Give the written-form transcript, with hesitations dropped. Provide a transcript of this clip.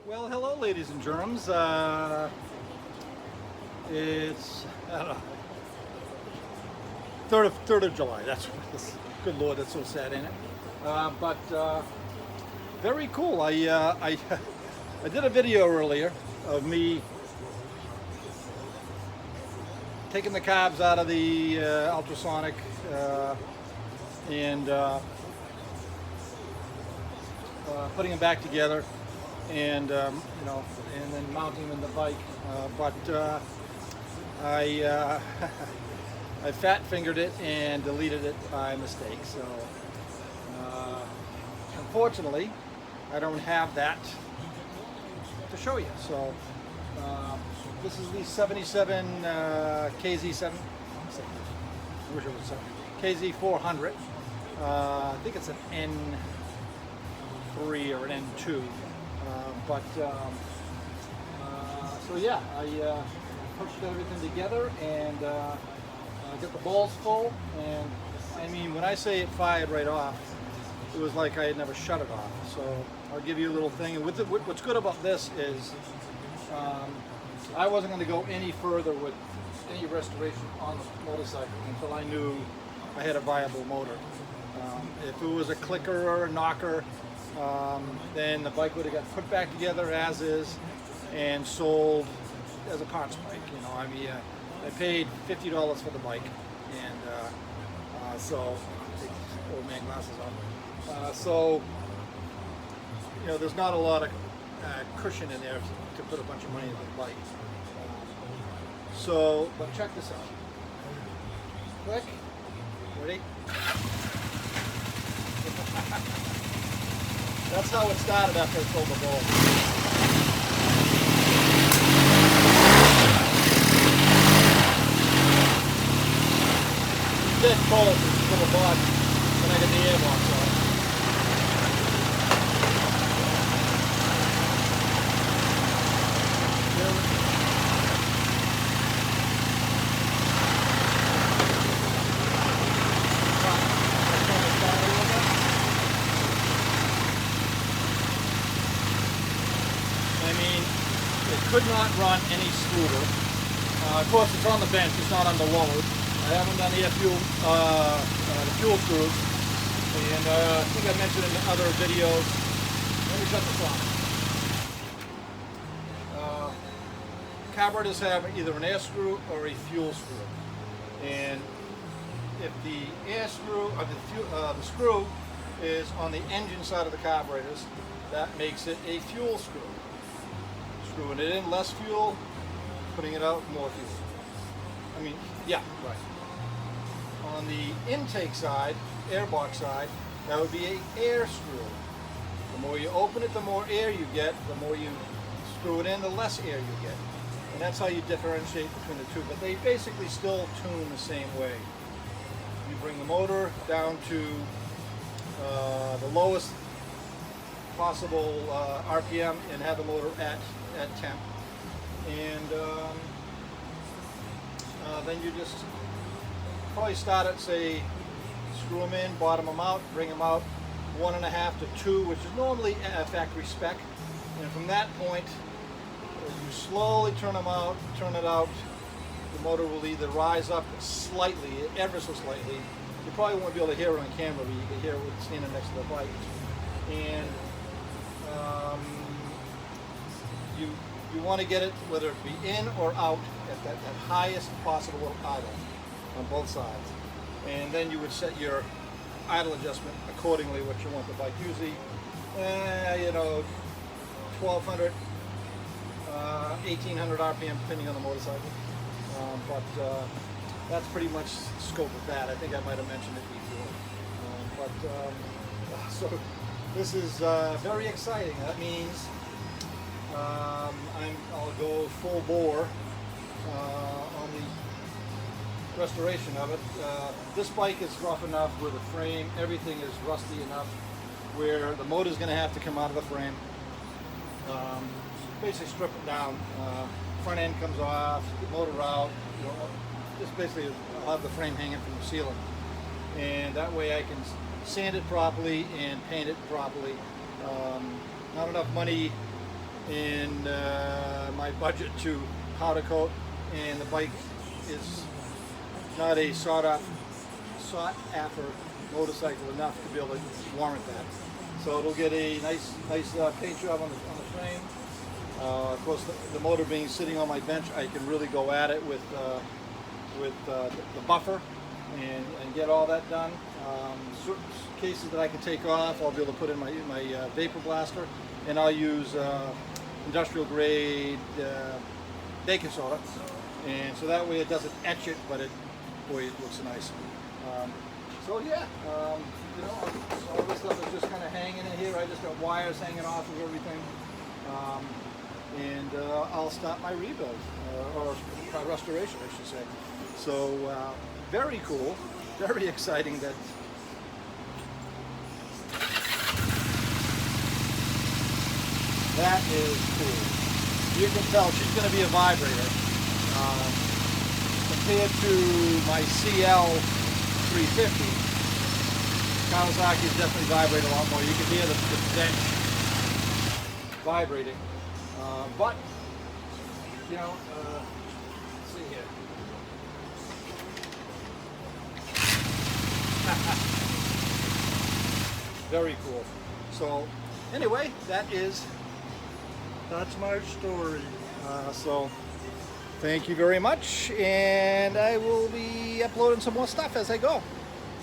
Well, hello, ladies and germs. It's I don't know, third of July. That's good Lord, that's so sad, ain't it? But very cool. I did a video earlier of me taking the carbs out of the ultrasonic and putting them back together, and and then mounting them in the bike. But I I fat fingered it and deleted it by mistake. So unfortunately, I don't have that to show you. So this is the 77 KZ7. I wish it was 70. KZ 400. I think it's an N3 or an N2. So yeah, I pushed everything together and got the balls full. And I mean, when I say it fired right off, it was like I had never shut it off. So I'll give you a little thing. And what's good about this is I wasn't going to go any further with any restoration on the motorcycle until I knew I had a viable motor. If it was a clicker or a knocker, then the bike would have got put back together as is and sold as a parts bike. I mean, I paid $50 for the bike, and so take old man glasses on. So there's not a lot of cushion in there to put a bunch of money into the bike. But check this out. Click. Ready? That's how it started after I sold the ball. It's dead cold, it's a little bug, when I get the airbox on. I mean, it could not run any smoother. Of course, it's on the bench, it's not under load. I haven't done the fuel screws, and I think I mentioned in other videos. Let me shut this off. Carburetors have either an air screw or a fuel screw, and if the air screw or the screw is on the engine side of the carburetors, that makes it a fuel screw. Screwing it in, less fuel; putting it out, more fuel. I mean, yeah, right. On the intake side, airbox side, that would be an air screw. The more you open it, the more air you get. The more you screw it in, the less air you get. And that's how you differentiate between the two. But they basically still tune the same way. You bring the motor down to the lowest possible RPM and have the motor at temp. And then you just probably start at, say, screw them in, bottom them out, bring them out 1.5 to 2, which is normally a factory spec. And from that point, you slowly turn them out, turn it out. The motor will either rise up slightly, ever so slightly. You probably won't be able to hear it on camera, but you can hear it standing next to the bike. And you want to get it, whether it be in or out, at that highest possible idle on both sides. And then you would set your idle adjustment accordingly, what you want the bike. Usually, 1200, 1800 RPM, depending on the motorcycle. But that's pretty much the scope of that. I think I might have mentioned it before. So this is very exciting. That means I'll go full bore on the restoration of it. This bike is rough enough where the frame, everything is rusty enough where the motor is going to have to come out of the frame. Basically strip it down. Front end comes off, the motor out. Just basically I'll have the frame hanging from the ceiling. And that way I can sand it properly and paint it properly. Not enough money in my budget to powder coat, and the bike is not a sought after motorcycle enough to be able to warrant that. So it'll get a nice paint job on the frame. Of course, the motor being sitting on my bench, I can really go at it with the buffer and get all that done. Certain cases that I can take off, I'll be able to put in my vapor blaster, and I'll use industrial grade baking soda, and so that way it doesn't etch it, but boy, it looks nice. So yeah, you know, all this stuff is just kind of hanging in here. I just got wires hanging off of everything, and I'll start my rebuild or restoration, I should say. So very cool, very exciting. That is cool. You can tell she's going to be a vibrator. Compared to my CL 350, Kawasaki is definitely vibrating a lot more. You can hear the bench vibrating. But, you know, let's see here. Very cool. So, anyway, that's my story. So, thank you very much, and I will be uploading some more stuff as I go.